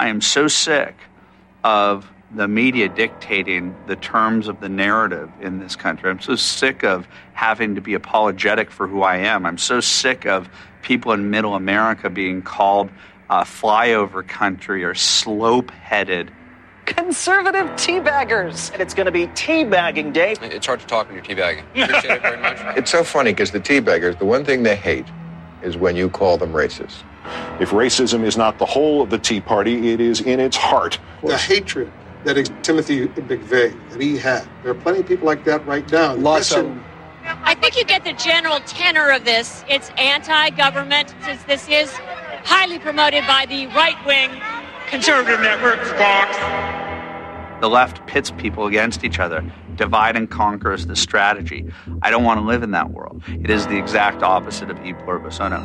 I am so sick of the media dictating the terms of the narrative in this country. I'm so sick of having to be apologetic for who I am. I'm so sick of people in middle America being called flyover country or slope-headed. Conservative teabaggers. And it's going to be teabagging day. It's hard to talk when you're teabagging. Appreciate it very much. It's so funny because the teabaggers, the one thing they hate is when you call them racist. If racism is not the whole of the Tea Party, it is in its heart. The hatred that Timothy McVeigh, that he had. There are plenty of people like that right now. Lots of them. I think you get the general tenor of this. It's anti-government, since this is highly promoted by the right-wing conservative networks, Fox. The left pits people against each other. Divide and conquer is the strategy. I don't want to live in that world. It is the exact opposite of e pluribus unum.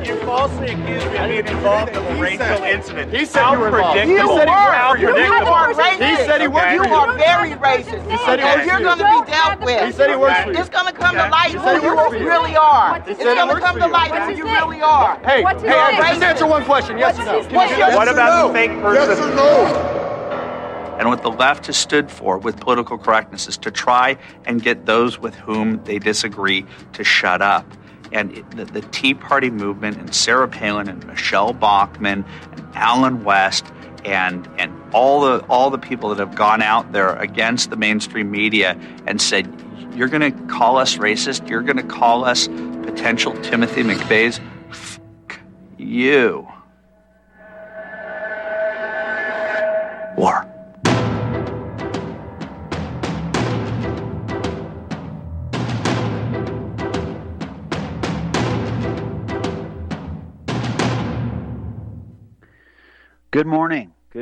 You falsely accused me of being involved in a racial incident. He said you were involved. He said He said he worked for you. You are very racist. He said he worked for you. You're going to be dealt with. He said he works for you. It's going to come to light who you really are. It's going to come to light who you really are. Hey, just answer one question. Yes or no? What about the fake person? Yes or no? And what the left has stood for with political correctness is to try and get those with whom they disagree to shut up. And the Tea Party movement and Sarah Palin and Michelle Bachmann and Alan West and all the people that have gone out there against the mainstream media and said, you're going to call us racist, you're going to call us potential Timothy McVeighs, fuck you. War. Good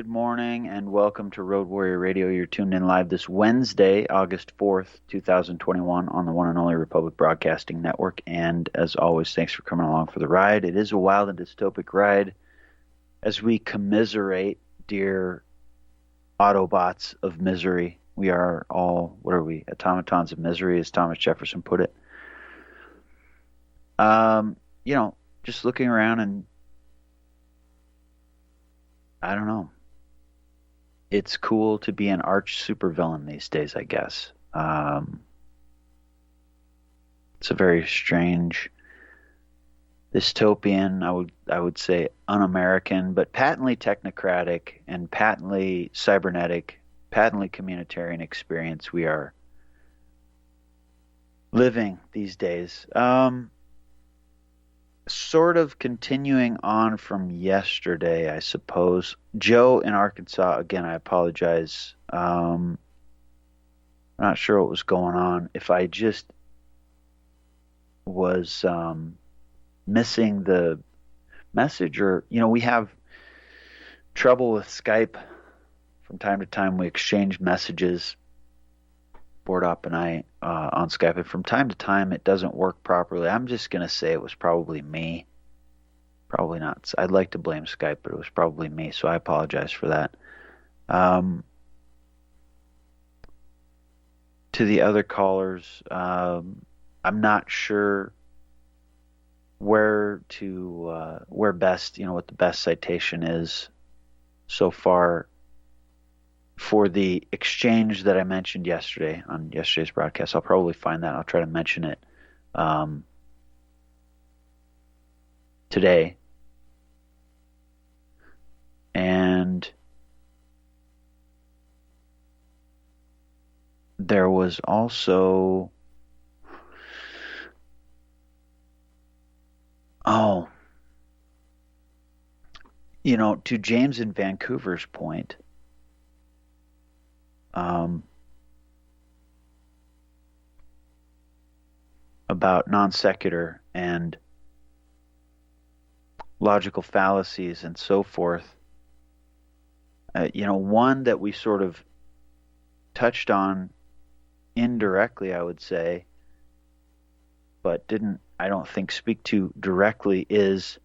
morning, and welcome to Road Warrior Radio. You're tuned in live this Wednesday, August 4th, 2021, on the one and only Republic Broadcasting Network. And as always, thanks for coming along for the ride. It is a wild and dystopic ride as we commiserate, dear Autobots of misery. We are all, what are we, automatons of misery, as Thomas Jefferson put it. Just looking around and I don't know. It's cool to be an arch supervillain these days, I guess. It's a very strange, dystopian, I would say un-American, but patently technocratic and patently cybernetic, patently communitarian experience we are living these days. Sort of continuing on from yesterday, I suppose. Joe in Arkansas, again, I apologize. I'm not sure what was going on. If I just was missing the message, or, we have trouble with Skype. From time to time, we exchange messages, Bordop and I, on Skype, and from time to time it doesn't work properly. I'm just going to say it was probably me. Probably not. I'd like to blame Skype, but it was probably me, so I apologize for that. To the other callers, I'm not sure where best, what the best citation is so far for the exchange that I mentioned yesterday on yesterday's broadcast. I'll probably find that. I'll try to mention it today. And there was also to James in Vancouver's point, about non sequitur and logical fallacies and so forth. One that we sort of touched on indirectly, I would say, but didn't, I don't think, speak to directly is,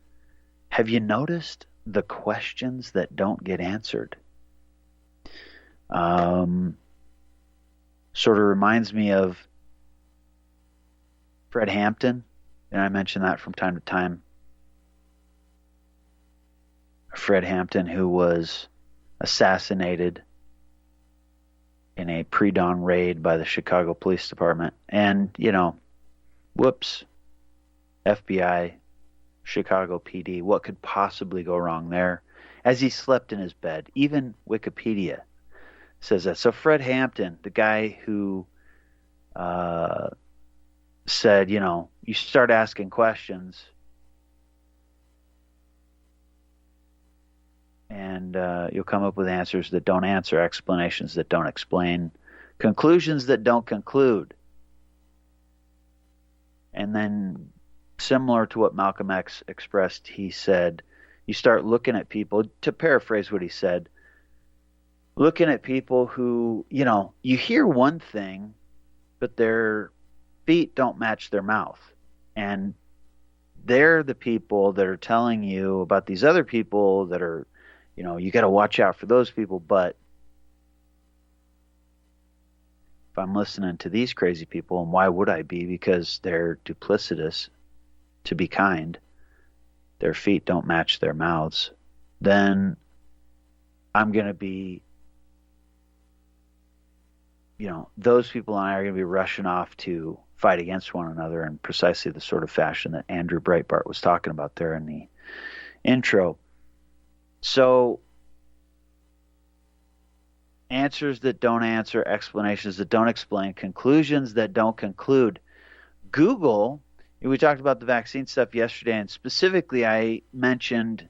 have you noticed the questions that don't get answered? Sort of reminds me of Fred Hampton and I mention that from time to time. Fred Hampton, who was assassinated in a pre-dawn raid by the Chicago Police Department. And, whoops, FBI, Chicago PD, what could possibly go wrong there? As he slept in his bed. Even Wikipedia says that. So Fred Hampton, the guy who said, you start asking questions and you'll come up with answers that don't answer, explanations that don't explain, conclusions that don't conclude. And then, similar to what Malcolm X expressed, he said, you start looking at people, to paraphrase what he said, looking at people who, you hear one thing, but their feet don't match their mouth. And they're the people that are telling you about these other people that are, you got to watch out for those people. But if I'm listening to these crazy people, and why would I be? Because they're duplicitous, to be kind, their feet don't match their mouths, then I'm going to be, those people and I are going to be rushing off to fight against one another in precisely the sort of fashion that Andrew Breitbart was talking about there in the intro. So, answers that don't answer, explanations that don't explain, conclusions that don't conclude. Google, we talked about the vaccine stuff yesterday, and specifically I mentioned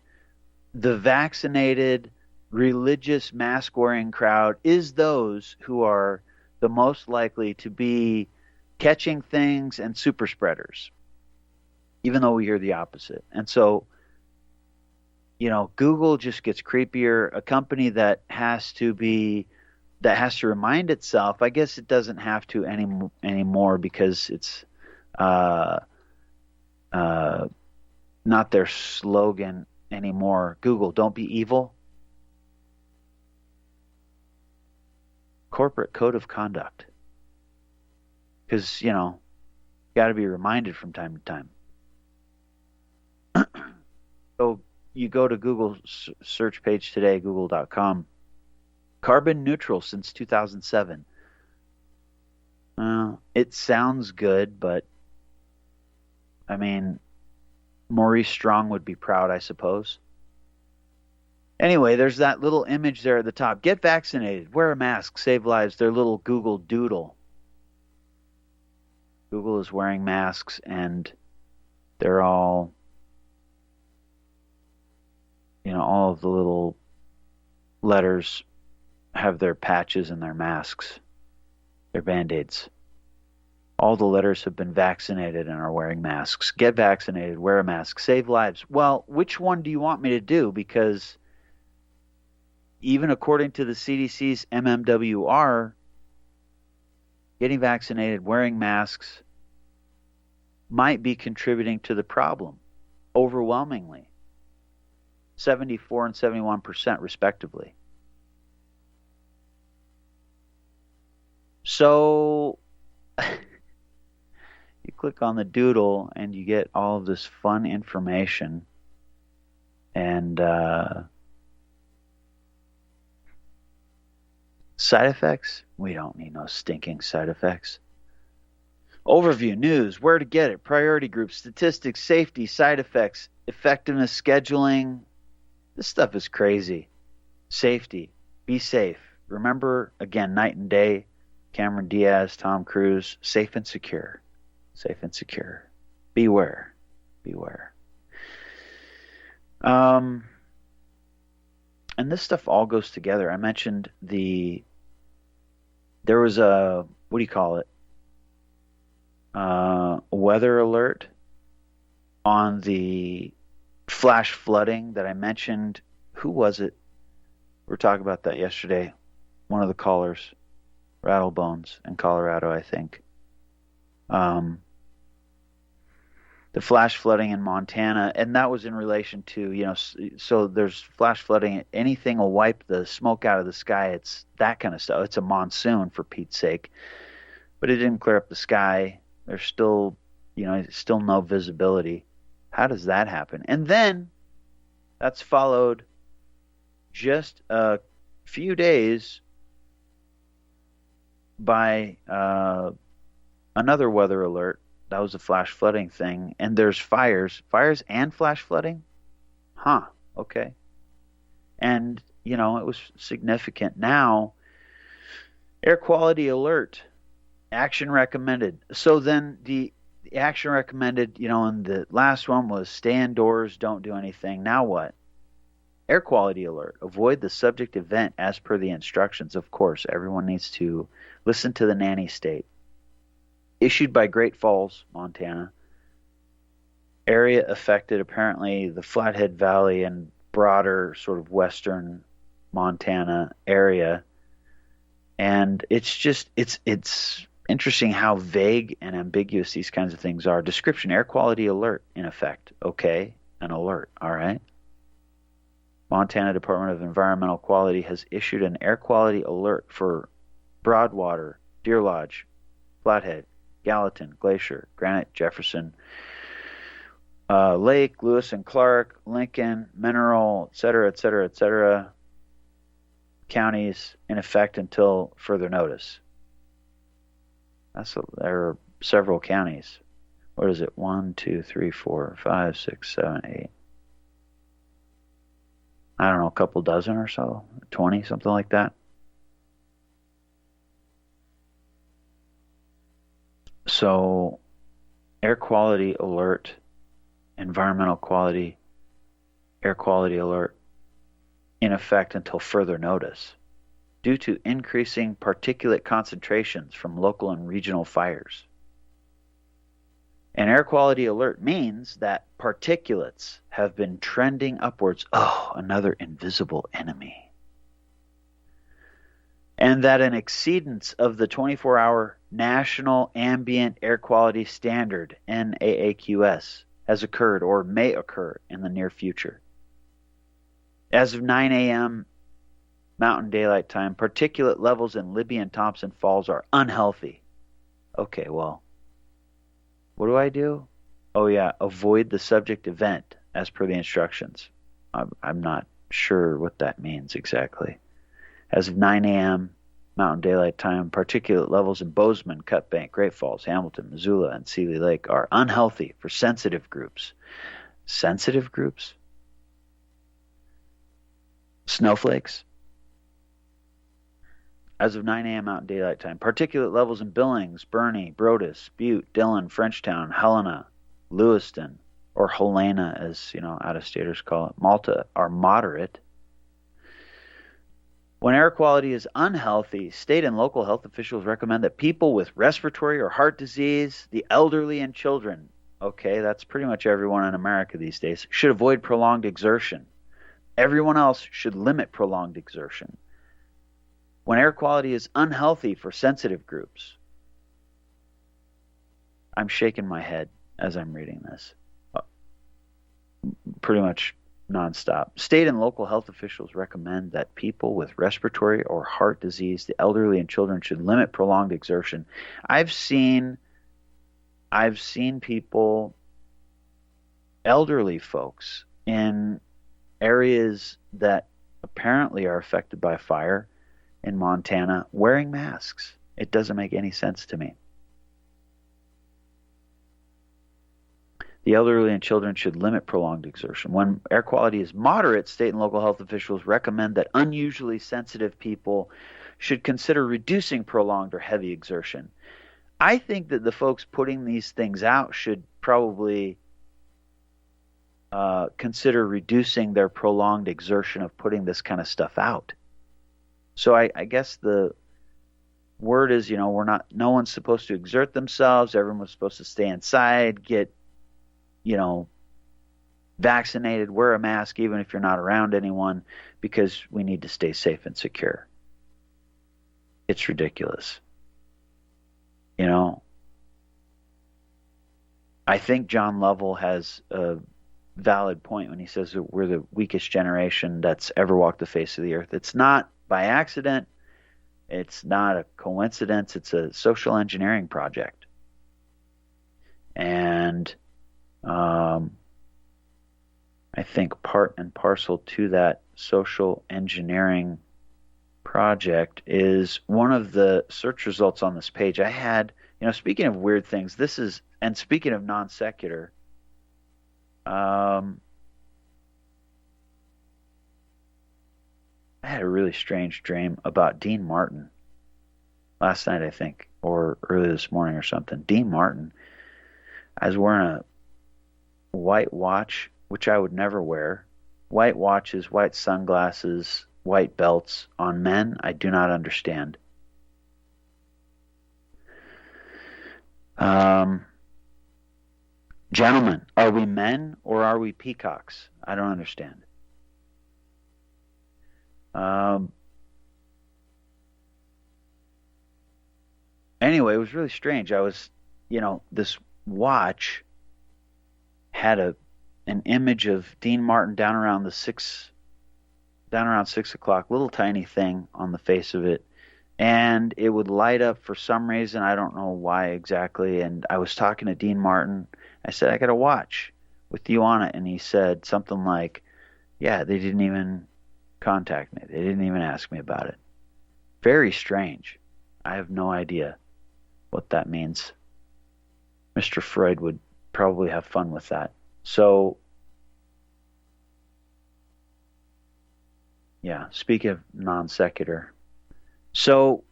the vaccinated, religious, mask-wearing crowd is those who are the most likely to be catching things and super spreaders, even though we hear the opposite. And so, Google just gets creepier. A company that has to remind itself, I guess it doesn't have to anymore because it's not their slogan anymore. Google, don't be evil. Corporate code of conduct. Because, got to be reminded from time to time. So you go to Google's search page today, google.com. Carbon neutral since 2007. It sounds good, but Maurice Strong would be proud, I suppose. Anyway, there's that little image there at the top. Get vaccinated, wear a mask, save lives. Their little Google doodle. Google is wearing masks, and they're all, all of the little letters have their patches and their masks, their Band-Aids. All the letters have been vaccinated and are wearing masks. Get vaccinated, wear a mask, save lives. Well, which one do you want me to do? Because even according to the CDC's MMWR, getting vaccinated, wearing masks might be contributing to the problem overwhelmingly. 74 and 71% respectively. So you click on the doodle and you get all of this fun information, and side effects? We don't need no stinking side effects. Overview, news, where to get it, priority groups, statistics, safety, side effects, effectiveness, scheduling. This stuff is crazy. Safety, be safe. Remember, again, night and day, Cameron Diaz, Tom Cruise, safe and secure. Safe and secure. Beware. Beware. And this stuff all goes together. I mentioned there was a, what do you call it? Weather alert on the flash flooding that I mentioned. Who was it? We were talking about that yesterday. One of the callers, Rattlebones in Colorado, I think. The flash flooding in Montana, and that was in relation to, so there's flash flooding. Anything will wipe the smoke out of the sky. It's that kind of stuff. It's a monsoon, for Pete's sake. But it didn't clear up the sky. There's still still no visibility. How does that happen? And then that's followed just a few days by another weather alert. That was a flash flooding thing. And there's fires and flash flooding? Huh, okay. And, it was significant. Now, air quality alert, action recommended. So then the action recommended, and the last one was stay indoors, don't do anything. Now what? Air quality alert, avoid the subject event as per the instructions. Of course, everyone needs to listen to the nanny state. Issued by Great Falls, Montana. Area affected, apparently, the Flathead Valley and broader sort of western Montana area. And it's interesting how vague and ambiguous these kinds of things are. Description, air quality alert, in effect. Okay, an alert, all right. Montana Department of Environmental Quality has issued an air quality alert for Broadwater, Deer Lodge, Flathead, Gallatin, Glacier, Granite, Jefferson, Lake, Lewis and Clark, Lincoln, Mineral, etc., counties in effect until further notice. There are several counties. What is it? 1, 2, 3, 4, 5, 6, 7, 8. I don't know, a couple dozen or so, 20, something like that. So, air quality alert, environmental quality, air quality alert, in effect until further notice, due to increasing particulate concentrations from local and regional fires. An air quality alert means that particulates have been trending upwards. Oh, another invisible enemy. And that an exceedance of the 24-hour National Ambient Air Quality Standard, NAAQS, has occurred or may occur in the near future. As of 9 a.m. Mountain Daylight Time, particulate levels in Libby and Thompson Falls are unhealthy. Okay, well, what do I do? Oh, yeah, avoid the subject event as per the instructions. I'm not sure what that means exactly. As of 9 a.m. Mountain Daylight Time, particulate levels in Bozeman, Cut Bank, Great Falls, Hamilton, Missoula, and Seeley Lake are unhealthy for sensitive groups. Sensitive groups? Snowflakes? As of 9 a.m. Mountain Daylight Time, particulate levels in Billings, Bernie, Brodus, Butte, Dillon, Frenchtown, Helena, Lewiston, or Helena, as out-of-staters call it, Malta, are moderate. When air quality is unhealthy, state and local health officials recommend that people with respiratory or heart disease, the elderly, and children, okay, that's pretty much everyone in America these days, should avoid prolonged exertion. Everyone else should limit prolonged exertion. When air quality is unhealthy for sensitive groups, I'm shaking my head as I'm reading this, pretty much nonstop. State and local health officials recommend that people with respiratory or heart disease, the elderly, and children should limit prolonged exertion. I've seen people, elderly folks, in areas that apparently are affected by fire in Montana wearing masks. It doesn't make any sense to me. The elderly and children should limit prolonged exertion. When air quality is moderate, state and local health officials recommend that unusually sensitive people should consider reducing prolonged or heavy exertion. I think that the folks putting these things out should probably consider reducing their prolonged exertion of putting this kind of stuff out. So I guess the word is, no one's supposed to exert themselves. Everyone's supposed to stay inside, get, vaccinated, wear a mask even if you're not around anyone, because we need to stay safe and secure. It's ridiculous. I think John Lovell has a valid point when he says that we're the weakest generation that's ever walked the face of the earth. It's not by accident. It's not a coincidence. It's a social engineering project. And I think part and parcel to that social engineering project is one of the search results on this page. I had, speaking of weird things, and speaking of non sequitur, I had a really strange dream about Dean Martin last night, I think, or early this morning or something. Dean Martin, I was wearing a white watch, which I would never wear. White watches, white sunglasses, white belts on men, I do not understand. Gentlemen, are we men or are we peacocks? I don't understand. Anyway, it was really strange. I was, this watch had an image of Dean Martin down around 6 o'clock, little tiny thing on the face of it, and it would light up for some reason. I don't know why exactly. And I was talking to Dean Martin. I said, I got a watch with you on it. And he said something like, yeah, they didn't even contact me. They didn't even ask me about it. Very strange. I have no idea what that means. Mr. Freud would probably have fun with that. So, yeah, speaking of non sequitur. So,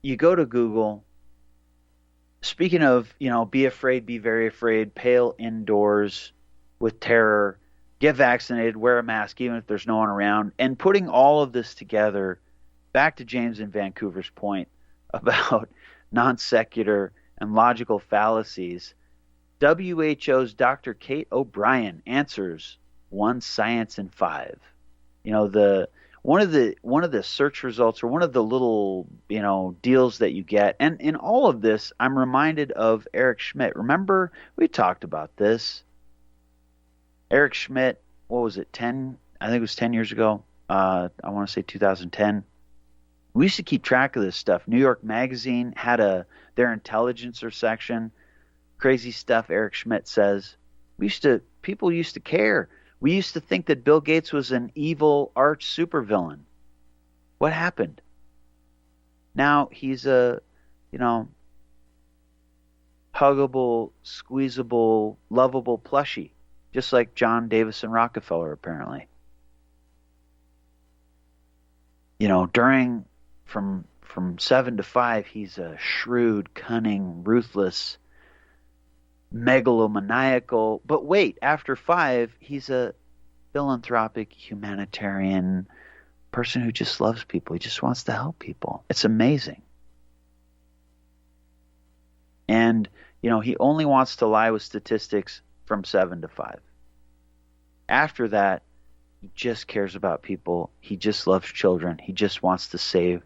you go to Google. Speaking of, be afraid, be very afraid, pale indoors with terror, get vaccinated, wear a mask even if there's no one around, and putting all of this together, back to James in Vancouver's point about non sequitur and logical fallacies, WHO's Dr. Kate O'Brien answers one science in 5. One of the search results, or one of the little deals that you get, and in all of this, I'm reminded of Eric Schmidt. Remember, we talked about this. Eric Schmidt, what was it? I think it was 10 years ago. I want to say 2010. We used to keep track of this stuff. New York Magazine had their intelligencer section. Crazy stuff, Eric Schmidt says. People used to care. We used to think that Bill Gates was an evil arch supervillain. What happened? Now he's a, huggable, squeezable, lovable plushie, just like John Davison Rockefeller, apparently. From 7 to 5, he's a shrewd, cunning, ruthless, megalomaniacal. But wait, after 5, he's a philanthropic, humanitarian person who just loves people. He just wants to help people. It's amazing. And, he only wants to lie with statistics from 7 to 5. After that, he just cares about people. He just loves children. He just wants to save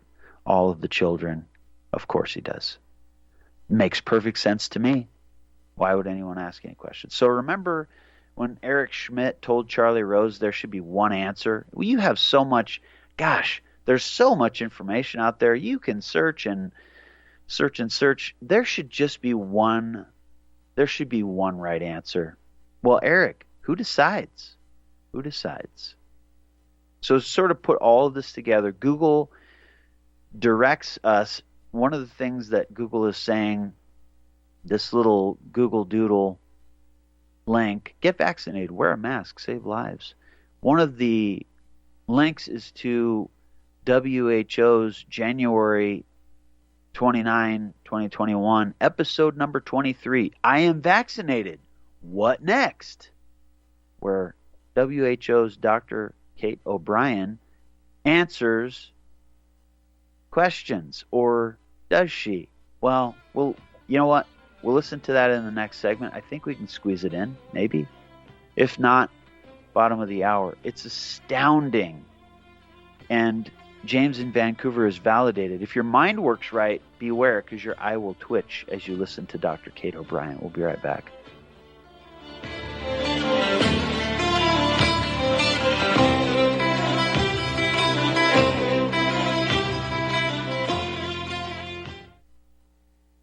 all of the children. Of course he does. Makes perfect sense to me. Why would anyone ask any questions? So remember when Eric Schmidt told Charlie Rose there should be one answer? Well, you have so much, there's so much information out there. You can search and search and search. There should just be one. There should be one right answer. Well, Eric, who decides? Who decides? So sort of put all of this together. Google directs us. One of the things that Google is saying, this little Google Doodle link, get vaccinated, wear a mask, save lives. One of the links is to WHO's January 29, 2021, episode number 23, I am vaccinated. What next? Where WHO's Dr. Kate O'Brien answers questions, or does she? Well, you know what? We'll listen to that in the next segment. I think we can squeeze it in, maybe. If not, bottom of the hour. It's astounding. And James in Vancouver is validated. If your mind works right, beware, because your eye will twitch as you listen to Dr. Kate O'Brien. We'll be right back.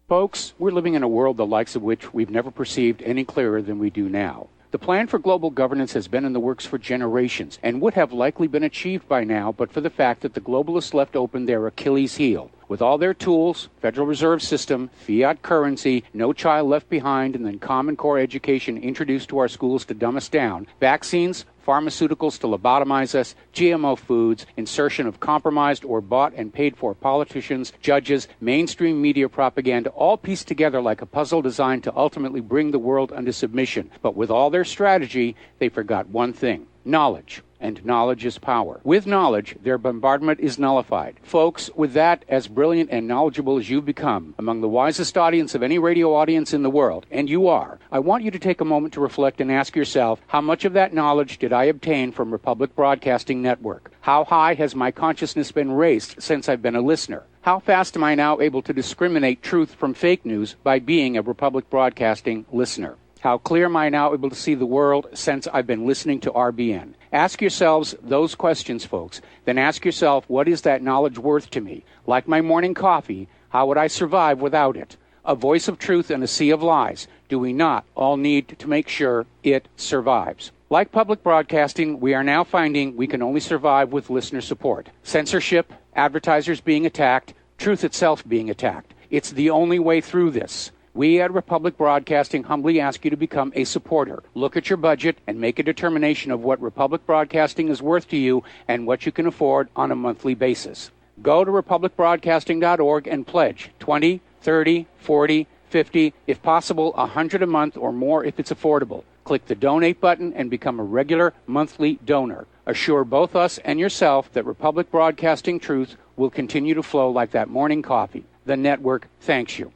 Folks, we're living in a world the likes of which we've never perceived any clearer than we do now. The plan for global governance has been in the works for generations and would have likely been achieved by now but for the fact that the globalists left open their Achilles heel. With all their tools, Federal Reserve System, fiat currency, no child left behind, and then Common Core education introduced to our schools to dumb us down, vaccines, pharmaceuticals to lobotomize us, GMO foods, insertion of compromised or bought and paid for politicians, judges, mainstream media propaganda, all pieced together like a puzzle designed to ultimately bring the world under submission. But with all their strategy, they forgot one thing: knowledge. And knowledge is power. With knowledge, their bombardment is nullified. Folks, with that, as brilliant and knowledgeable as you've become, among the wisest audience of any radio audience in the world, and you are, I want you to take a moment to reflect and ask yourself, how much of that knowledge did I obtain from Republic Broadcasting Network? How high has my consciousness been raised since I've been a listener? How fast am I now able to discriminate truth from fake news by being a Republic Broadcasting listener? How clear am I now able to see the world since I've been listening to RBN? Ask yourselves those questions, folks. Then ask yourself, what is that knowledge worth to me? Like my morning coffee, how would I survive without it? A voice of truth in a sea of lies. Do we not all need to make sure it survives? Like public broadcasting, we are now finding we can only survive with listener support. Censorship, advertisers being attacked, truth itself being attacked. It's the only way through this. We at Republic Broadcasting humbly ask you to become a supporter. Look at your budget and make a determination of what Republic Broadcasting is worth to you and what you can afford on a monthly basis. Go to republicbroadcasting.org and pledge $20, $30, $40, $50, if possible, $100 a month or more if it's affordable. Click the donate button and become a regular monthly donor. Assure both us and yourself that Republic Broadcasting truth will continue to flow like that morning coffee. The network thanks you.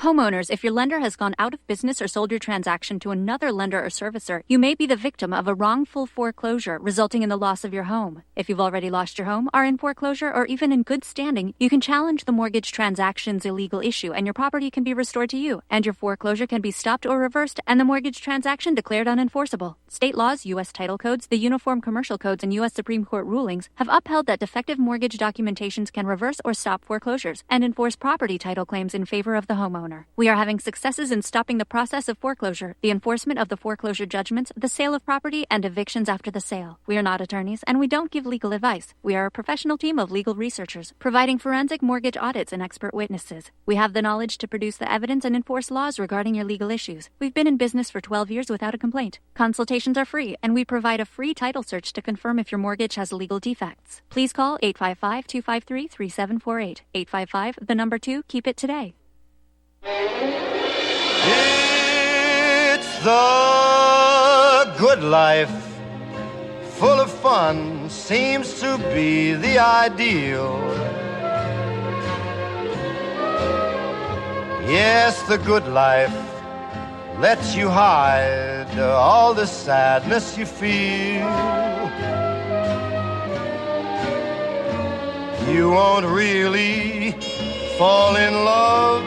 Homeowners, if your lender has gone out of business or sold your transaction to another lender or servicer, you may be the victim of a wrongful foreclosure, resulting in the loss of your home. If you've already lost your home, are in foreclosure, or even in good standing, you can challenge the mortgage transaction's illegal issue, and your property can be restored to you, and your foreclosure can be stopped or reversed, and the mortgage transaction declared unenforceable. State laws, U.S. title codes, the Uniform Commercial Codes, and U.S. Supreme Court rulings have upheld that defective mortgage documentations can reverse or stop foreclosures and enforce property title claims in favor of the homeowner. We are having successes in stopping the process of foreclosure, the enforcement of the foreclosure judgments, the sale of property, and evictions after the sale. We are not attorneys, and we don't give legal advice. We are a professional team of legal researchers, providing forensic mortgage audits and expert witnesses. We have the knowledge to produce the evidence and enforce laws regarding your legal issues. We've been in business for 12 years without a complaint. Consultations are free, and we provide a free title search to confirm if your mortgage has legal defects. Please call 855-253-3748. 855, the number 2, keep it today. It's the good life, full of fun, seems to be the ideal. Yes, the good life lets you hide all the sadness you feel. You won't really fall in love,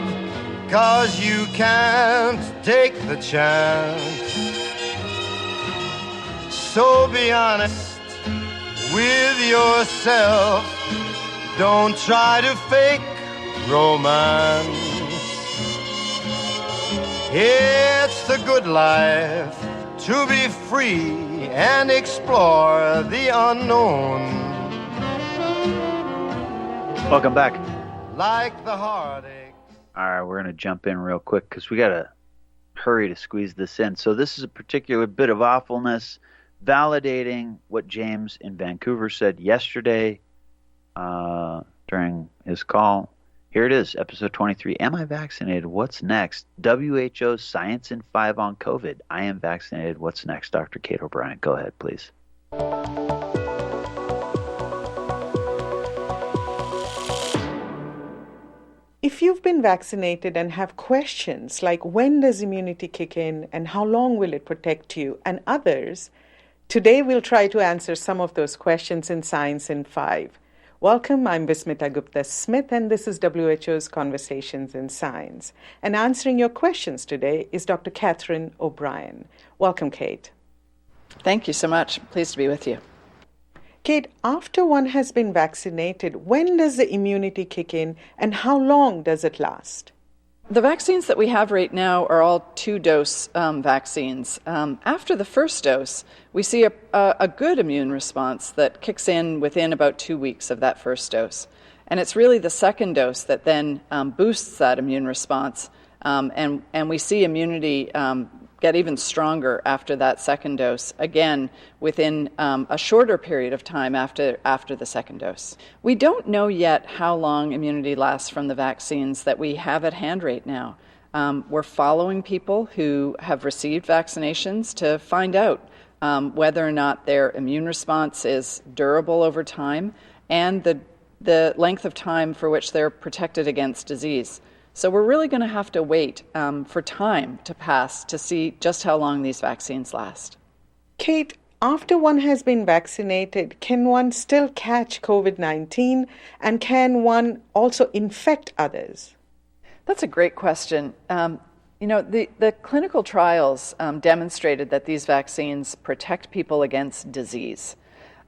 'cause you can't take the chance. So be honest with yourself. Don't try to fake romance. It's the good life to be free and explore the unknown. Welcome back. Like the heartache. All right, we're going to jump in real quick because we got to hurry to squeeze this in. So this is a particular bit of awfulness, validating what James in Vancouver said yesterday during his call. Here it is, episode 23. Am I vaccinated? What's next? WHO's Science in 5 on COVID. I am vaccinated. What's next? Dr. Kate O'Brien, go ahead, please. If you've been vaccinated and have questions like when does immunity kick in and how long will it protect you and others, today we'll try to answer some of those questions in Science in 5. Welcome, I'm Vismita Gupta-Smith and this is WHO's Conversations in Science. And answering your questions today is Dr. Catherine O'Brien. Welcome, Kate. Thank you so much. Pleased to be with you. Kate, after one has been vaccinated, when does the immunity kick in and how long does it last? The vaccines that we have right now are all 2-dose vaccines. After the first dose, we see a good immune response that kicks in within about 2 weeks of that first dose. And it's really the second dose that then boosts that immune response, and we see immunity get even stronger after that second dose, again, within a shorter period of time after the second dose. We don't know yet how long immunity lasts from the vaccines that we have at hand right now. We're following people who have received vaccinations to find out whether or not their immune response is durable over time and the length of time for which they're protected against disease. So we're really going to have to wait for time to pass to see just how long these vaccines last. Kate, after one has been vaccinated, can one still catch COVID-19, and can one also infect others? That's a great question. The clinical trials demonstrated that these vaccines protect people against disease.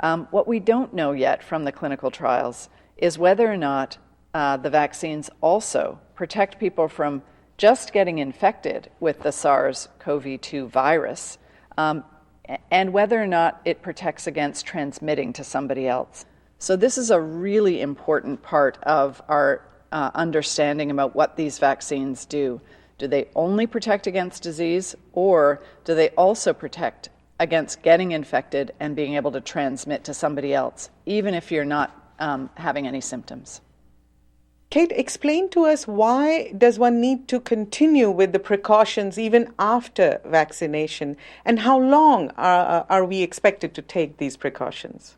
What we don't know yet from the clinical trials is whether or not the vaccines also protect people from just getting infected with the SARS-CoV-2 virus, and whether or not it protects against transmitting to somebody else. So this is a really important part of our understanding about what these vaccines do. Do they only protect against disease, or do they also protect against getting infected and being able to transmit to somebody else, even if you're not having any symptoms? Kate, explain to us, why does one need to continue with the precautions even after vaccination, and how long are we expected to take these precautions?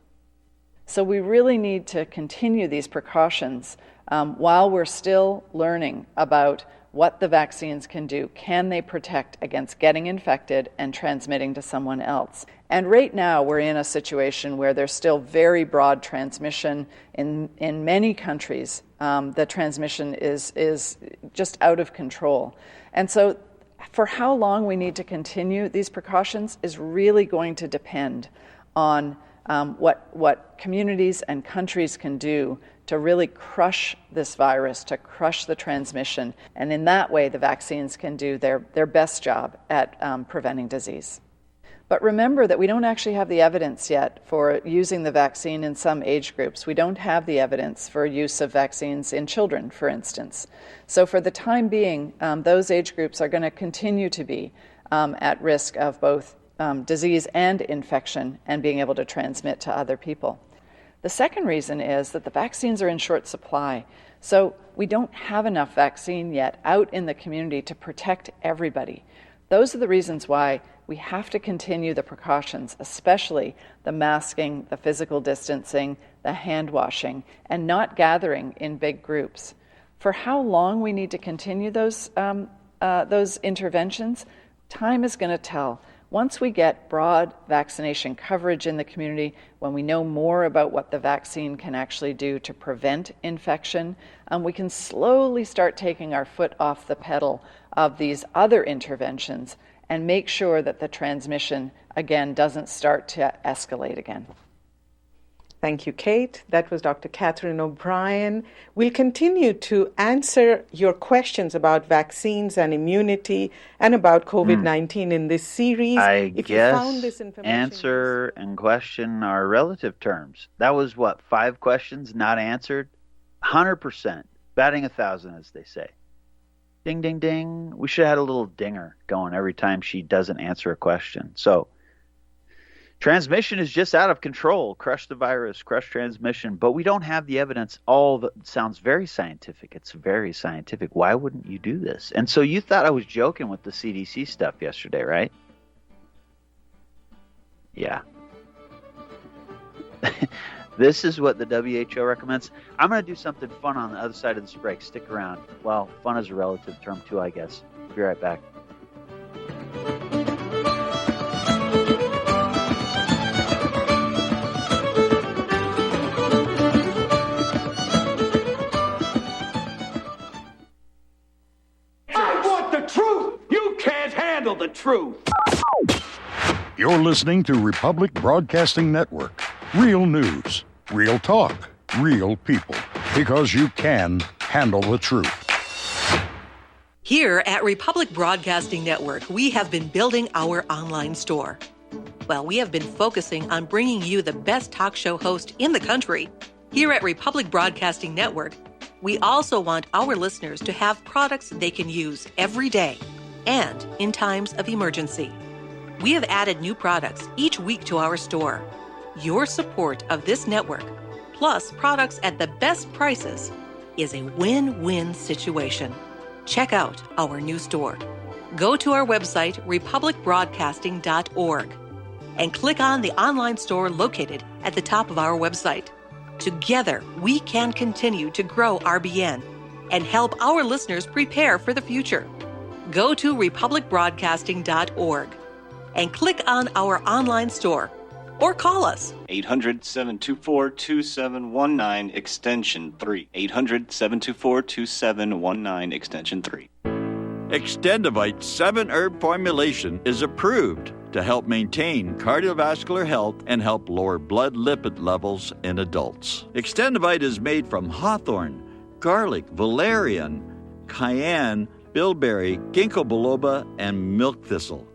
So we really need to continue these precautions while we're still learning about what the vaccines can do. Can they protect against getting infected and transmitting to someone else? And right now we're in a situation where there's still very broad transmission in many countries. The transmission is just out of control. And so for how long we need to continue these precautions is really going to depend on what communities and countries can do to really crush this virus, to crush the transmission. And in that way, the vaccines can do their best job at preventing disease. But remember that we don't actually have the evidence yet for using the vaccine in some age groups. We don't have the evidence for use of vaccines in children, for instance. So for the time being, those age groups are going to continue to be at risk of both disease and infection and being able to transmit to other people. The second reason is that the vaccines are in short supply. So we don't have enough vaccine yet out in the community to protect everybody. Those are the reasons why we have to continue the precautions, especially the masking, the physical distancing, the hand washing, and not gathering in big groups. For how long we need to continue those interventions, time is going to tell. Once we get broad vaccination coverage in the community, when we know more about what the vaccine can actually do to prevent infection, we can slowly start taking our foot off the pedal of these other interventions and make sure that the transmission, again, doesn't start to escalate again. Thank you, Kate. That was Dr. Catherine O'Brien. We'll continue to answer your questions about vaccines and immunity and about COVID-19 in this series. I if guess you found this information, answer and question are relative terms. That was, 5 questions not answered? 100%. Batting 1,000, as they say. Ding, ding, ding. We should have had a little dinger going every time she doesn't answer a question. So, transmission is just out of control. Crush the virus, crush transmission. But we don't have the evidence. Sounds very scientific. It's very scientific. Why wouldn't you do this? And so you thought I was joking with the CDC stuff yesterday, right? Yeah. This is what the WHO recommends. I'm going to do something fun on the other side of this break. Stick around. Well, fun is a relative term too, I guess. Be right back. I want the truth. You can't handle the truth. You're listening to Republic Broadcasting Network. Real news, real talk, real people. Because you can handle the truth. Here at Republic Broadcasting Network, we have been building our online store. Well, we have been focusing on bringing you the best talk show host in the country. Here at Republic Broadcasting Network, we also want our listeners to have products they can use every day and in times of emergency. We have added new products each week to our store. Your support of this network, plus products at the best prices, is a win-win situation. Check out our new store. Go to our website, republicbroadcasting.org, and click on the online store located at the top of our website. Together, we can continue to grow RBN and help our listeners prepare for the future. Go to republicbroadcasting.org and click on our online store or call us. 800-724-2719, extension 3. 800-724-2719, extension 3. Extendivite 7-herb formulation is approved to help maintain cardiovascular health and help lower blood lipid levels in adults. Extendivite is made from hawthorn, garlic, valerian, cayenne, bilberry, ginkgo biloba, and milk thistle.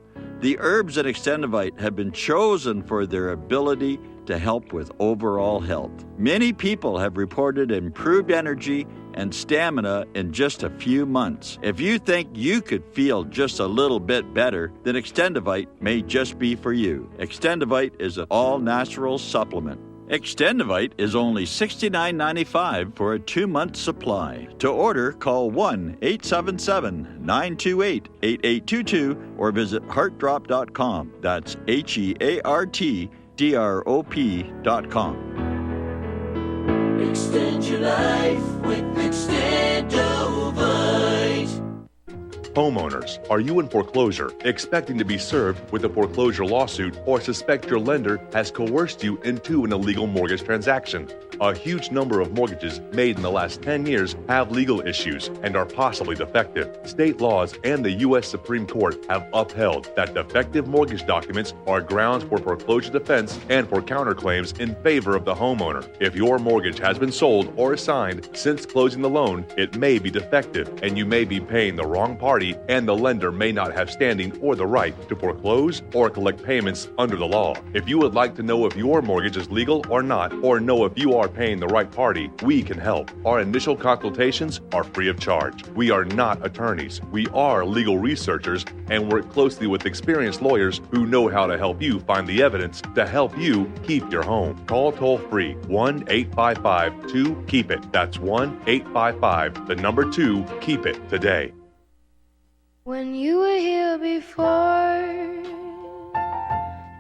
The herbs in Extendivite have been chosen for their ability to help with overall health. Many people have reported improved energy and stamina in just a few months. If you think you could feel just a little bit better, then Extendivite may just be for you. Extendivite is an all-natural supplement. Extendivite is only $69.95 for a 2-month supply. To order, call 1-877-928-8822 or visit heartdrop.com. That's HEARTDROP.com. Extend your life with Extendovite. Homeowners, are you in foreclosure, expecting to be served with a foreclosure lawsuit, or suspect your lender has coerced you into an illegal mortgage transaction? A huge number of mortgages made in the last 10 years have legal issues and are possibly defective. State laws and the U.S. Supreme Court have upheld that defective mortgage documents are grounds for foreclosure defense and for counterclaims in favor of the homeowner. If your mortgage has been sold or assigned since closing the loan, it may be defective and you may be paying the wrong party, and the lender may not have standing or the right to foreclose or collect payments under the law. If you would like to know if your mortgage is legal or not, or know if you are paying the right party, we can help. Our initial consultations are free of charge. We are not attorneys. We are legal researchers and work closely with experienced lawyers who know how to help you find the evidence to help you keep your home. Call toll-free 1-855-2-KEEP-IT. That's 1-855-2-KEEP-IT today. When you were here before,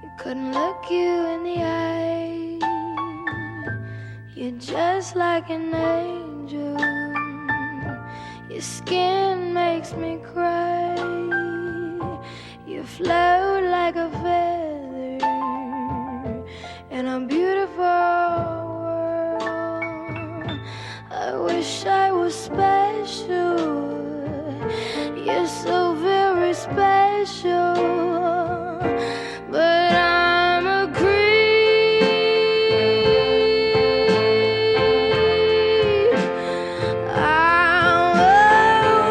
you couldn't look you in the eye. You're just like an angel. Your skin makes me cry. You float like a feather in a beautiful world. I wish I was special. You're so very special, but I'm a creep. I'm a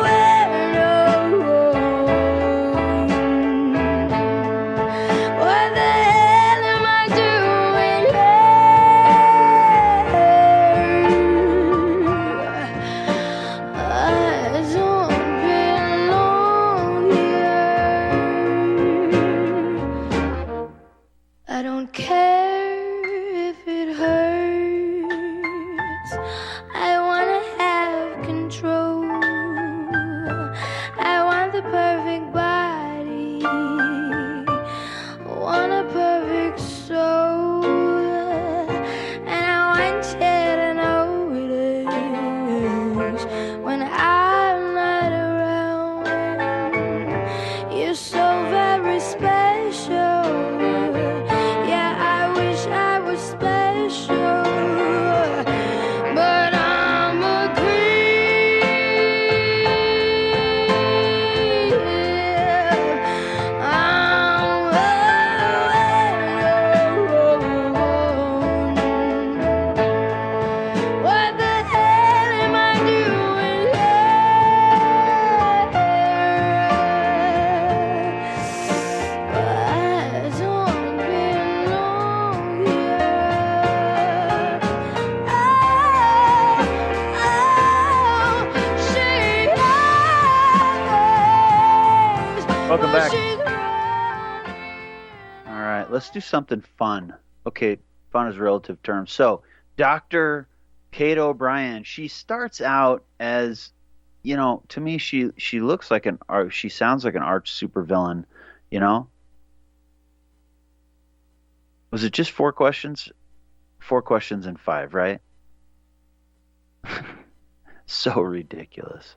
weirdo. What the hell am I doing here? Welcome back. All right, let's do something fun. Okay, fun is a relative term. So, Dr. Kate O'Brien, she starts out as, you know, to me, she looks like she sounds like an arch supervillain, you know? Was it just 4 questions? 4 questions in 5, right? So ridiculous.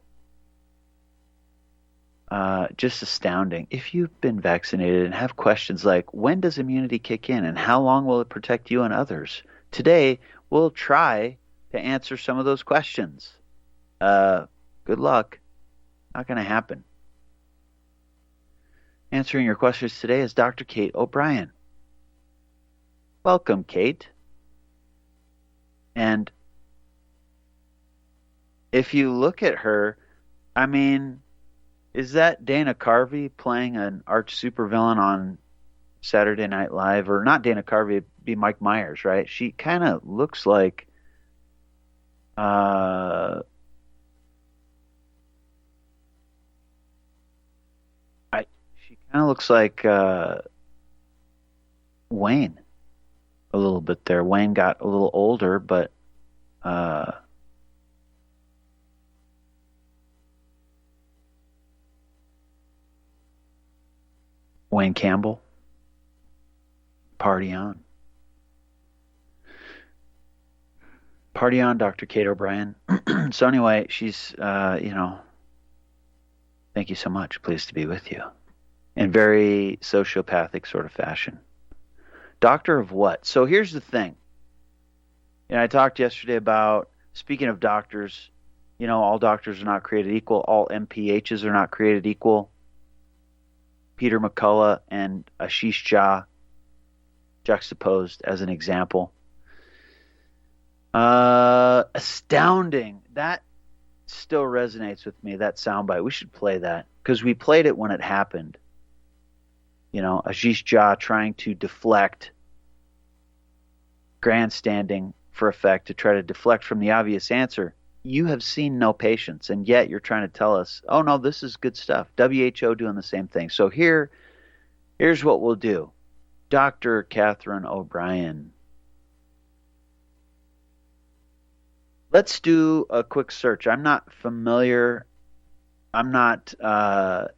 Just astounding. If you've been vaccinated and have questions like, when does immunity kick in and how long will it protect you and others? Today, we'll try to answer some of those questions. Good luck. Not going to happen. Answering your questions today is Dr. Kate O'Brien. Welcome, Kate. And if you look at her, I mean, is that Dana Carvey playing an arch supervillain on Saturday Night Live? Or not Dana Carvey, it'd be Mike Myers, right? She kind of looks like she kind of looks like Wayne a little bit there. Wayne got a little older, but Wayne Campbell. Party on. Party on, Dr. Kate O'Brien. So anyway, she's, thank you so much. Pleased to be with you. In very sociopathic sort of fashion. Doctor of what? So here's the thing. I talked yesterday about, speaking of doctors, all doctors are not created equal. All MPHs are not created equal. Peter McCullough and Ashish Jha juxtaposed as an example. Astounding. That still resonates with me, that soundbite. We should play that because we played it when it happened. Ashish Jha trying to deflect, grandstanding for effect to try to deflect from the obvious answer. You have seen no patients, and yet you're trying to tell us, oh, no, this is good stuff. WHO doing the same thing. So here's what we'll do. Dr. Catherine O'Brien. Let's do a quick search. I'm not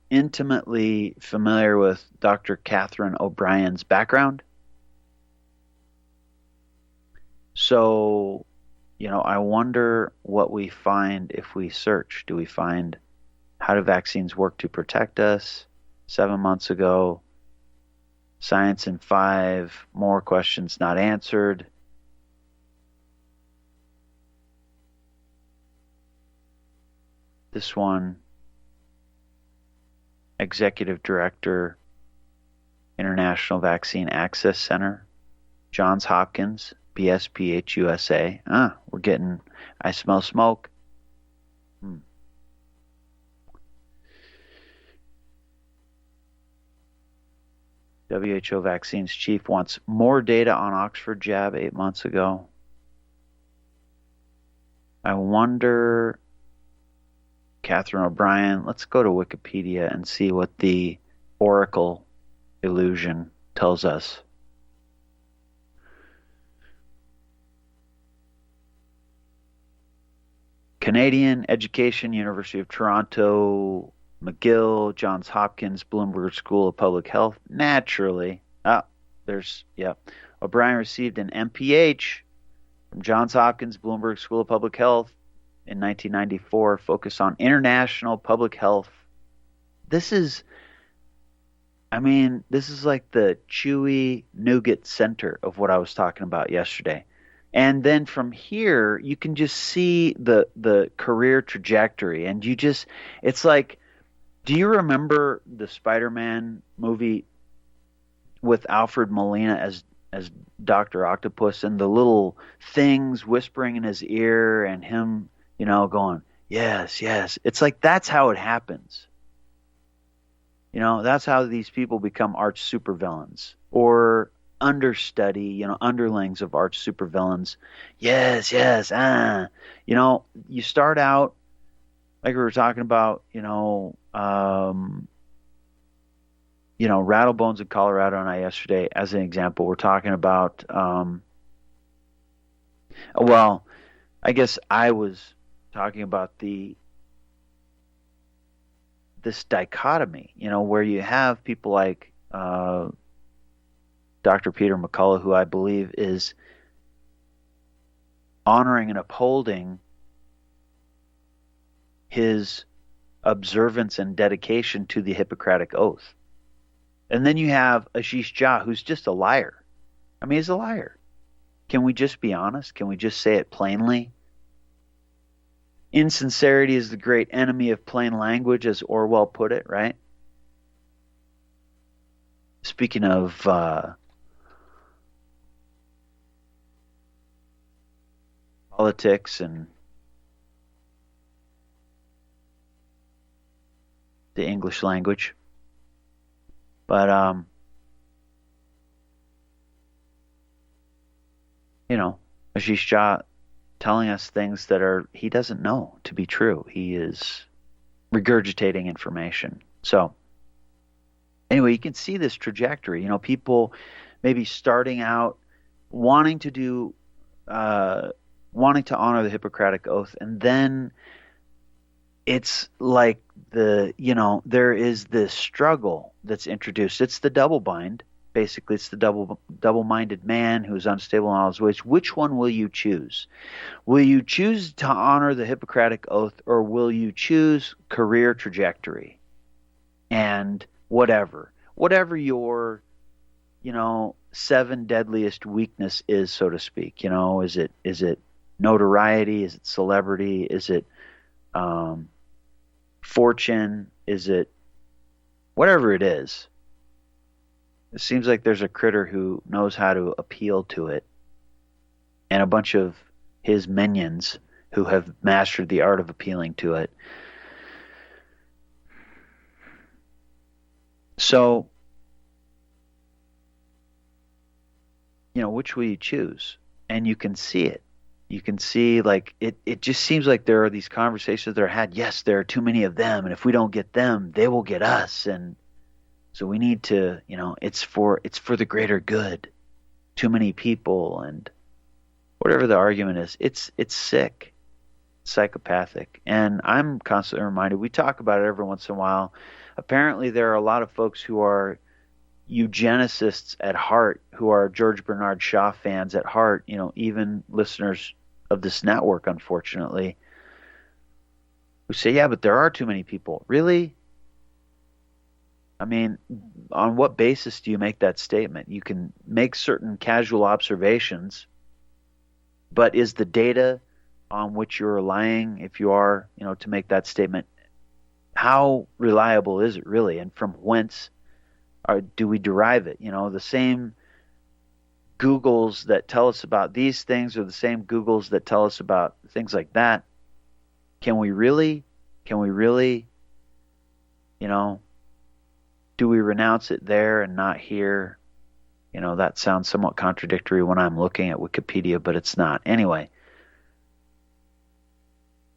intimately familiar with Dr. Catherine O'Brien's background. So, I wonder what we find if we search. Do we find how do vaccines work to protect us? 7 months ago. Science in 5. More questions not answered. This one. Executive Director, International Vaccine Access Center, Johns Hopkins, BSPH USA. We're getting, I smell smoke. WHO vaccines chief wants more data on Oxford jab 8 months ago. I wonder, Catherine O'Brien, let's go to Wikipedia and see what the Oracle illusion tells us. Canadian Education, University of Toronto, McGill, Johns Hopkins, Bloomberg School of Public Health. Naturally. O'Brien received an MPH from Johns Hopkins, Bloomberg School of Public Health in 1994, focused on international public health. This is like the chewy nougat center of what I was talking about yesterday. And then from here, you can just see the career trajectory. And it's like, do you remember the Spider-Man movie with Alfred Molina as Dr. Octopus and the little things whispering in his ear and him, going, yes, yes. It's like that's how it happens. That's how these people become arch supervillains or understudy, underlings of arch supervillains. Yes, yes. You start out like we were talking about, Rattlebones in Colorado and I yesterday, as an example, we're talking about, well, I guess I was talking about this dichotomy, where you have people like Dr. Peter McCullough, who I believe is honoring and upholding his observance and dedication to the Hippocratic Oath. And then you have Ashish Jha, who's just a liar. I mean, he's a liar. Can we just be honest? Can we just say it plainly? Insincerity is the great enemy of plain language, as Orwell put it, right? Speaking of politics and the English language. But, Ashish Jha telling us things that he doesn't know to be true. He is regurgitating information. So, anyway, you can see this trajectory. People maybe starting out wanting to honor the Hippocratic Oath, and then it's like there is this struggle that's introduced. It's the double bind. Basically, it's the double-minded man who's unstable in all his ways. Which one will you choose? Will you choose to honor the Hippocratic Oath, or will you choose career trajectory? And whatever your, 7 deadliest weakness is, so to speak. Is it notoriety? Is it celebrity? Is it fortune? Is it whatever it is? It seems like there's a critter who knows how to appeal to it, and a bunch of his minions who have mastered the art of appealing to it. So, which will you choose? And you can see it. You can see, it just seems like there are these conversations that are had. Yes, there are too many of them, and if we don't get them, they will get us. And so we need to, it's for the greater good. Too many people, and whatever the argument is, it's sick, psychopathic. And I'm constantly reminded, we talk about it every once in a while. Apparently there are a lot of folks who are eugenicists at heart, who are George Bernard Shaw fans at heart, even listeners of this network, unfortunately, who say, yeah, but there are too many people. Really? I mean, on what basis do you make that statement? You can make certain casual observations, but is the data on which you're relying, if you are, to make that statement, how reliable is it really? And from whence do we derive it? The same Googles that tell us about these things are the same Googles that tell us about things like that. Can we really, do we renounce it there and not here? That sounds somewhat contradictory when I'm looking at Wikipedia, but it's not. Anyway,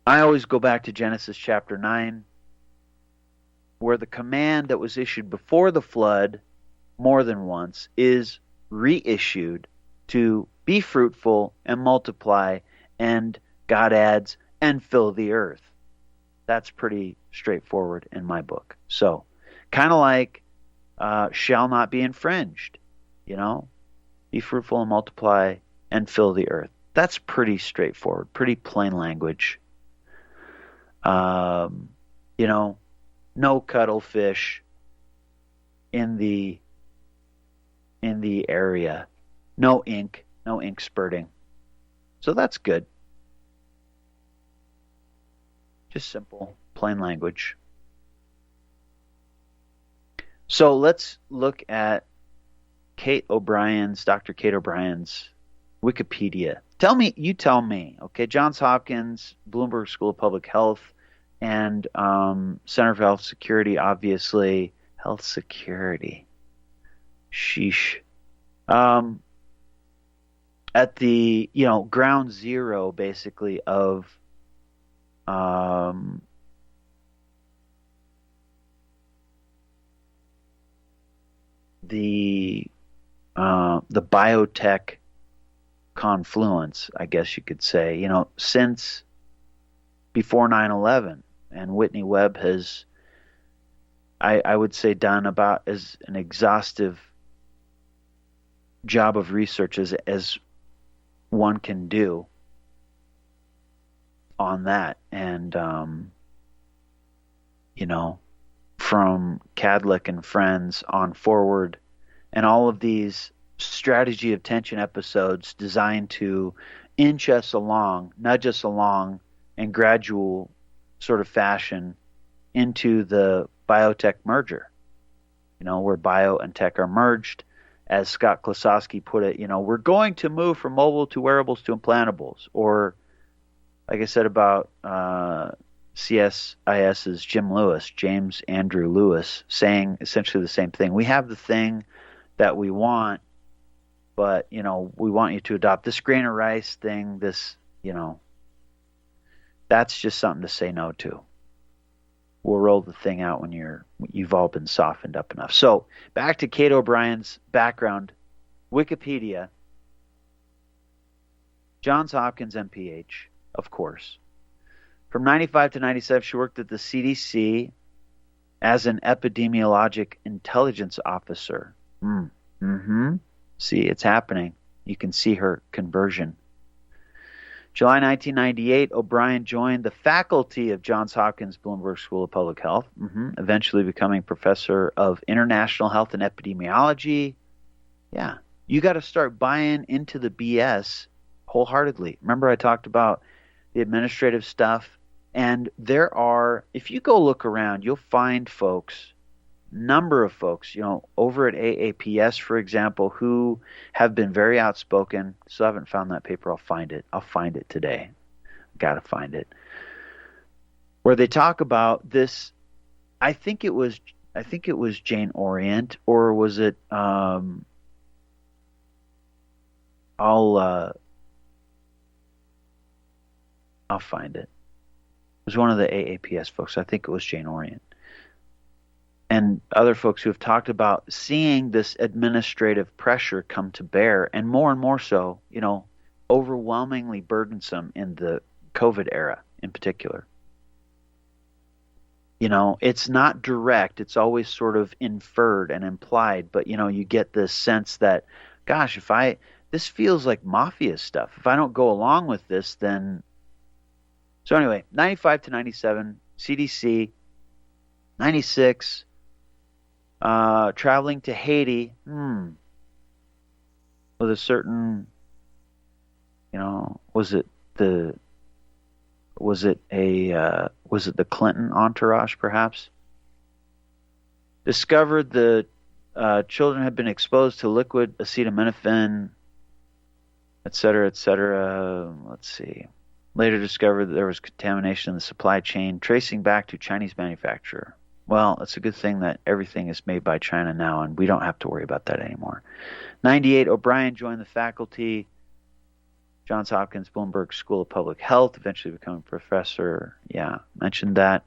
I always go back to Genesis chapter 9, where the command that was issued before the flood more than once is reissued to be fruitful and multiply, and God adds, and fill the earth. That's pretty straightforward in my book. So, kind of like shall not be infringed, be fruitful and multiply and fill the earth. That's pretty straightforward, pretty plain language. No cuttlefish in the area, no ink spurting. So that's good. Just simple, plain language. So let's look at Dr. Kate O'Brien's Wikipedia. Tell me, okay, Johns Hopkins, Bloomberg School of Public Health, and Center for Health Security, obviously. Health security. Sheesh. At the, ground zero, basically, of the biotech confluence, I guess you could say, since before 9/11, and Whitney Webb has, I would say, done about as an exhaustive job of research as one can do on that. And, from Cadlick and Friends on forward, and all of these strategy of tension episodes designed to inch us along, nudge us along in gradual sort of fashion into the biotech merger, where bio and tech are merged. As Scott Klosowski put it, we're going to move from mobile to wearables to implantables. Or, like I said about CSIS's James Andrew Lewis, saying essentially the same thing. We have the thing that we want, but, we want you to adopt this grain of rice thing, that's just something to say no to. We'll roll the thing out when you've all been softened up enough. So back to Kate O'Brien's background. Wikipedia. Johns Hopkins MPH, of course. From 95 to 97, she worked at the CDC as an epidemiologic intelligence officer. See, it's happening. You can see her conversion. July 1998, O'Brien joined the faculty of Johns Hopkins Bloomberg School of Public Health, eventually becoming professor of international health and epidemiology. Yeah, you got to start buying into the BS wholeheartedly. Remember I talked about the administrative stuff? And there are, if you go look around, you'll find number of folks, over at AAPS, for example, who have been very outspoken. Still haven't found that paper. I'll find it today. Got to find it. Where they talk about this. I think it was Jane Orient, or was it? I'll find it. It was one of the AAPS folks. I think it was Jane Orient. And other folks who have talked about seeing this administrative pressure come to bear, and more so, overwhelmingly burdensome in the COVID era in particular. It's not direct. It's always sort of inferred and implied, but, you get this sense that, gosh, this feels like mafia stuff. If I don't go along with this, then... So anyway, 95 to 97, CDC, 96... traveling to Haiti, with a certain, was it the Clinton entourage, perhaps? Discovered the children had been exposed to liquid acetaminophen, et cetera, let's see. Later discovered that there was contamination in the supply chain, tracing back to Chinese manufacturer. Well, it's a good thing that everything is made by China now, and we don't have to worry about that anymore. 98, O'Brien joined the faculty, Johns Hopkins Bloomberg School of Public Health, eventually becoming professor. Yeah, mentioned that.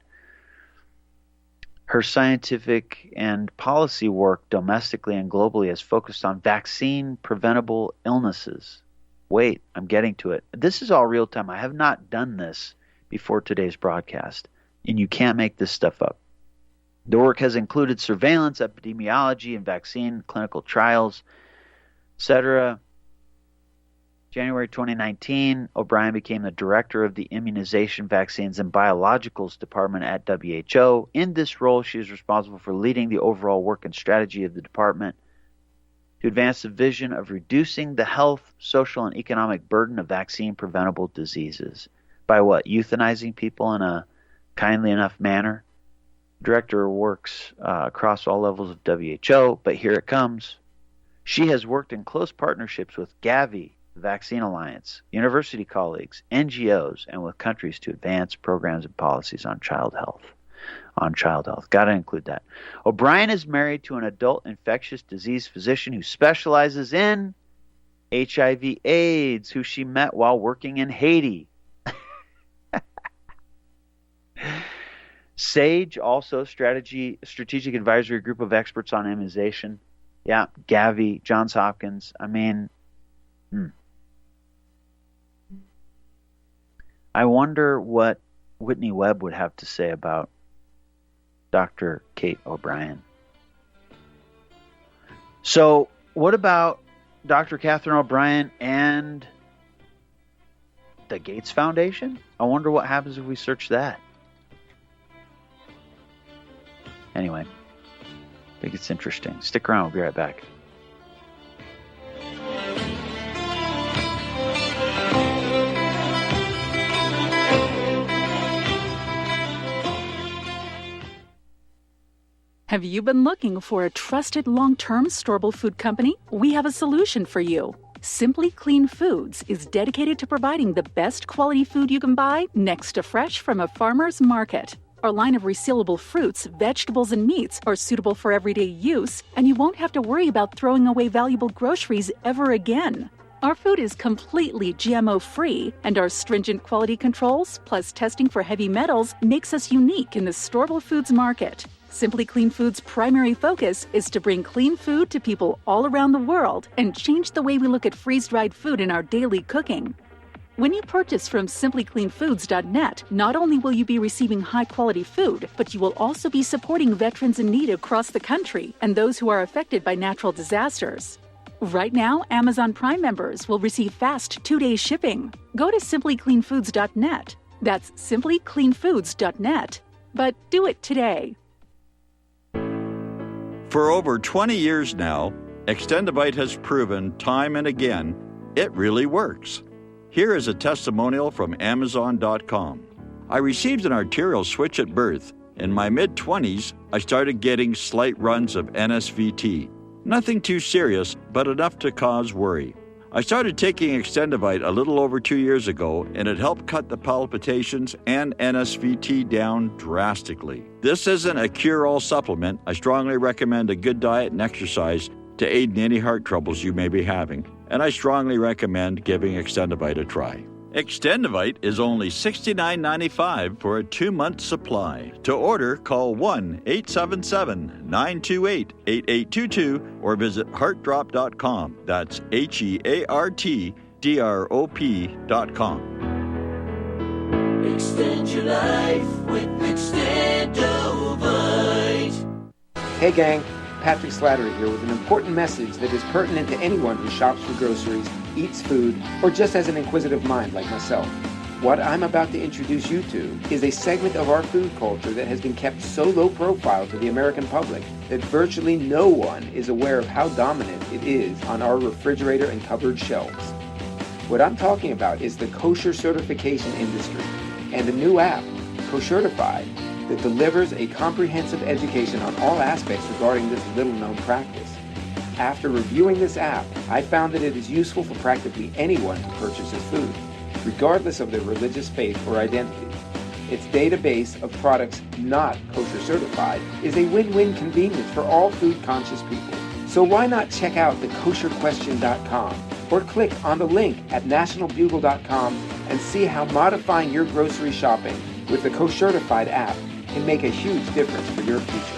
Her scientific and policy work domestically and globally has focused on vaccine-preventable illnesses. Wait, I'm getting to it. This is all real time. I have not done this before today's broadcast, and you can't make this stuff up. The work has included surveillance, epidemiology, and vaccine clinical trials, etc. January 2019, O'Brien became the director of the Immunization, Vaccines, and Biologicals Department at WHO. In this role, she is responsible for leading the overall work and strategy of the department to advance the vision of reducing the health, social, and economic burden of vaccine-preventable diseases. By what? Euthanizing people in a kindly enough manner? Director works across all levels of WHO, but here it comes. She has worked in close partnerships with Gavi, the Vaccine Alliance, university colleagues, NGOs, and with countries to advance programs and policies on child health. Got to include that. O'Brien is married to an adult infectious disease physician who specializes in HIV/AIDS, who she met while working in Haiti. SAGE, also strategic advisory group of experts on immunization. Yeah, Gavi, Johns Hopkins. I mean, I wonder what Whitney Webb would have to say about Dr. Kate O'Brien. So, what about Dr. Catherine O'Brien and the Gates Foundation? I wonder what happens if we search that. Anyway, I think it's interesting. Stick around. We'll be right back. Have you been looking for a trusted long-term storable food company? We have a solution for you. Simply Clean Foods is dedicated to providing the best quality food you can buy next to fresh from a farmer's market. Our line of resealable fruits, vegetables, and meats are suitable for everyday use, and you won't have to worry about throwing away valuable groceries ever again. Our food is completely GMO-free, and our stringent quality controls, plus testing for heavy metals, makes us unique in the storable foods market. Simply Clean Foods' primary focus is to bring clean food to people all around the world and change the way we look at freeze-dried food in our daily cooking. When you purchase from simplycleanfoods.net, not only will you be receiving high-quality food, but you will also be supporting veterans in need across the country and those who are affected by natural disasters. Right now, Amazon Prime members will receive fast 2-day shipping. Go to simplycleanfoods.net. That's simplycleanfoods.net. But do it today. For over 20 years now, Extendivite has proven time and again it really works. Here is a testimonial from Amazon.com. I received an arterial switch at birth. In my mid-20s, I started getting slight runs of NSVT. Nothing too serious, but enough to cause worry. I started taking Extendivite a little over 2 years ago, and it helped cut the palpitations and NSVT down drastically. This isn't a cure-all supplement. I strongly recommend a good diet and exercise to aid in any heart troubles you may be having, and I strongly recommend giving Extendivite a try. Extendivite is only $69.95 for a 2-month supply. To order, call 1-877-928-8822 or visit heartdrop.com. That's HEARTDROP.com. Extend your life with Extendivite. Hey gang, Patrick Slattery here with an important message that is pertinent to anyone who shops for groceries, eats food, or just has an inquisitive mind like myself. What I'm about to introduce you to is a segment of our food culture that has been kept so low profile to the American public that virtually no one is aware of how dominant it is on our refrigerator and cupboard shelves. What I'm talking about is the kosher certification industry and a new app, Koshertified, that delivers a comprehensive education on all aspects regarding this little-known practice. After reviewing this app, I found that it is useful for practically anyone who purchases food, regardless of their religious faith or identity. Its database of products not kosher certified is a win-win convenience for all food-conscious people. So why not check out the kosherquestion.com or click on the link at nationalbugle.com and see how modifying your grocery shopping with the Koshertified app can make a huge difference for your future.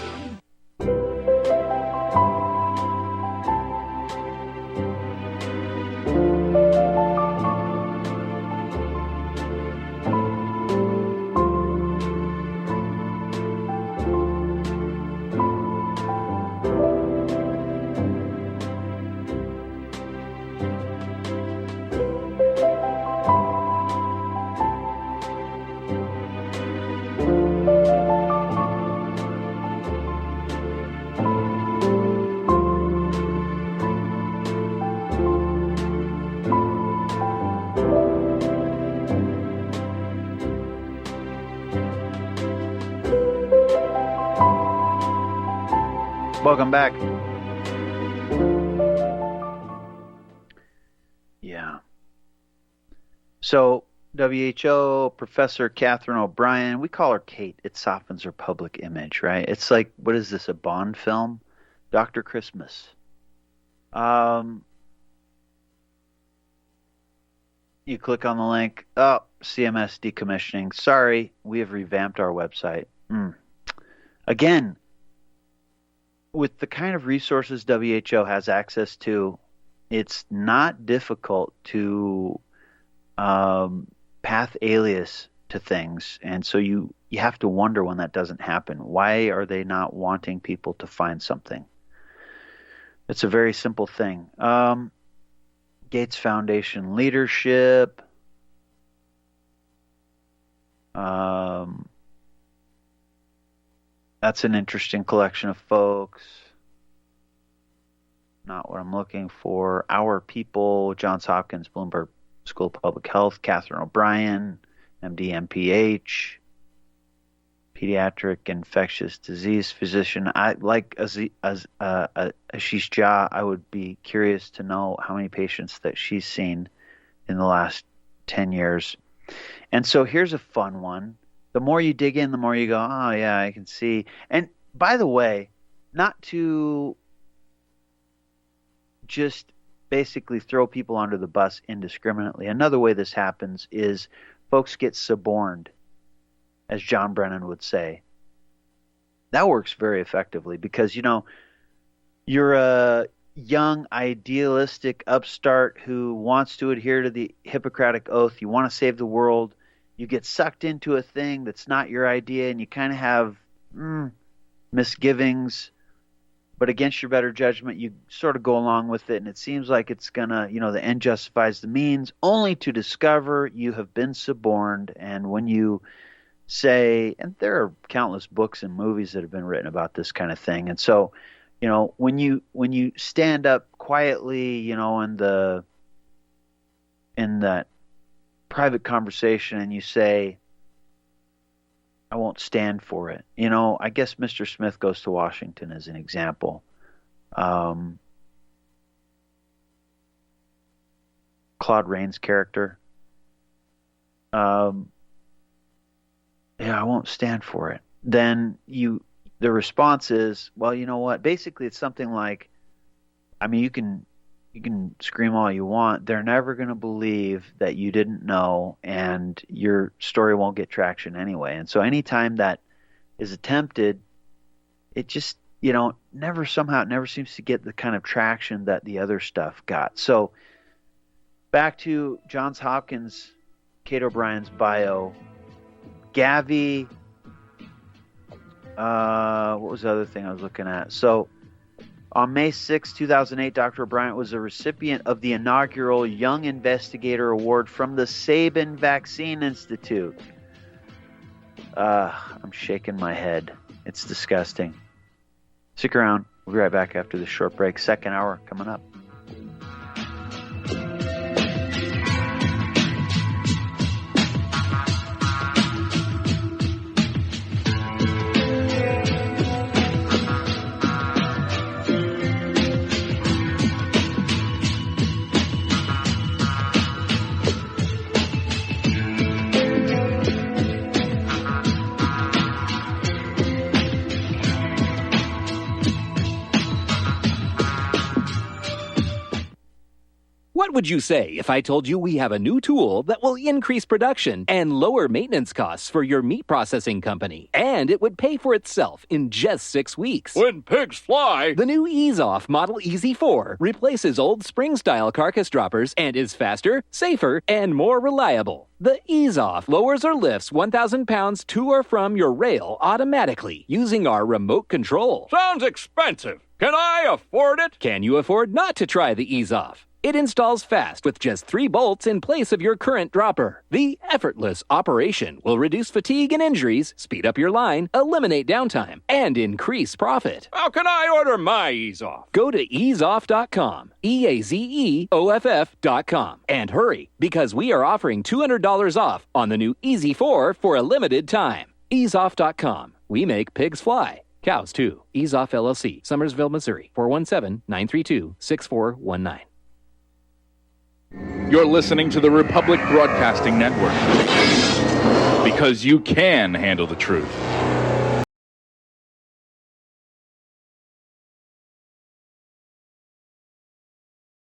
Welcome back. Yeah. So, WHO, Professor Catherine O'Brien, we call her Kate. It softens her public image, right? It's like, what is this, a Bond film? Dr. Christmas. You click on the link. Oh, CMS decommissioning. Sorry, we have revamped our website. Again, with the kind of resources WHO has access to, it's not difficult to path alias to things. And so you have to wonder when that doesn't happen. Why are they not wanting people to find something? It's a very simple thing. Gates Foundation leadership. That's an interesting collection of folks. Not what I'm looking for. Our People, Johns Hopkins, Bloomberg School of Public Health, Catherine O'Brien, MD, MPH, pediatric infectious disease physician. I like Ashish Jha. I would be curious to know how many patients that she's seen in the last 10 years. And so here's a fun one. The more you dig in, the more you go, oh, yeah, I can see. And by the way, not to just basically throw people under the bus indiscriminately. Another way this happens is folks get suborned, as John Brennan would say. That works very effectively because, you're a young, idealistic upstart who wants to adhere to the Hippocratic Oath. You want to save the world. You get sucked into a thing that's not your idea, and you kind of have misgivings, but against your better judgment, you sort of go along with it, and it seems like it's going to, the end justifies the means, only to discover you have been suborned. And when you say, and there are countless books and movies that have been written about this kind of thing, and so, when you stand up quietly, in that private conversation and you say, I won't stand for it. I guess Mr. Smith Goes to Washington as an example. Claude Rains' character. I won't stand for it. Then the response is, well, you know what? Basically, it's something like, you can scream all you want. They're never going to believe that you didn't know, and your story won't get traction anyway. And so anytime that is attempted, it just, never seems to get the kind of traction that the other stuff got. So back to Johns Hopkins, Kate O'Brien's bio. Gavi, what was the other thing I was looking at? So on May 6, 2008, Dr. O'Brien was a recipient of the inaugural Young Investigator Award from the Sabin Vaccine Institute. I'm shaking my head. It's disgusting. Stick around. We'll be right back after this short break. Second hour coming up. What would you say if I told you we have a new tool that will increase production and lower maintenance costs for your meat processing company? And it would pay for itself in just 6 weeks. When pigs fly! The new Ease Off Model Easy 4 replaces old spring-style carcass droppers and is faster, safer, and more reliable. The Ease Off lowers or lifts 1,000 pounds to or from your rail automatically using our remote control. Sounds expensive. Can I afford it? Can you afford not to try the Ease Off? It installs fast with just 3 bolts in place of your current dropper. The effortless operation will reduce fatigue and injuries, speed up your line, eliminate downtime, and increase profit. How can I order my Ease Off? Go to easeoff.com, EAZEOFF.com, and hurry, because we are offering $200 off on the new Easy 4 for a limited time. Easeoff.com. We make pigs fly. Cows, too. Ease Off LLC, Summersville, Missouri, 417-932-6419. You're listening to the Republic Broadcasting Network. Because you can handle the truth.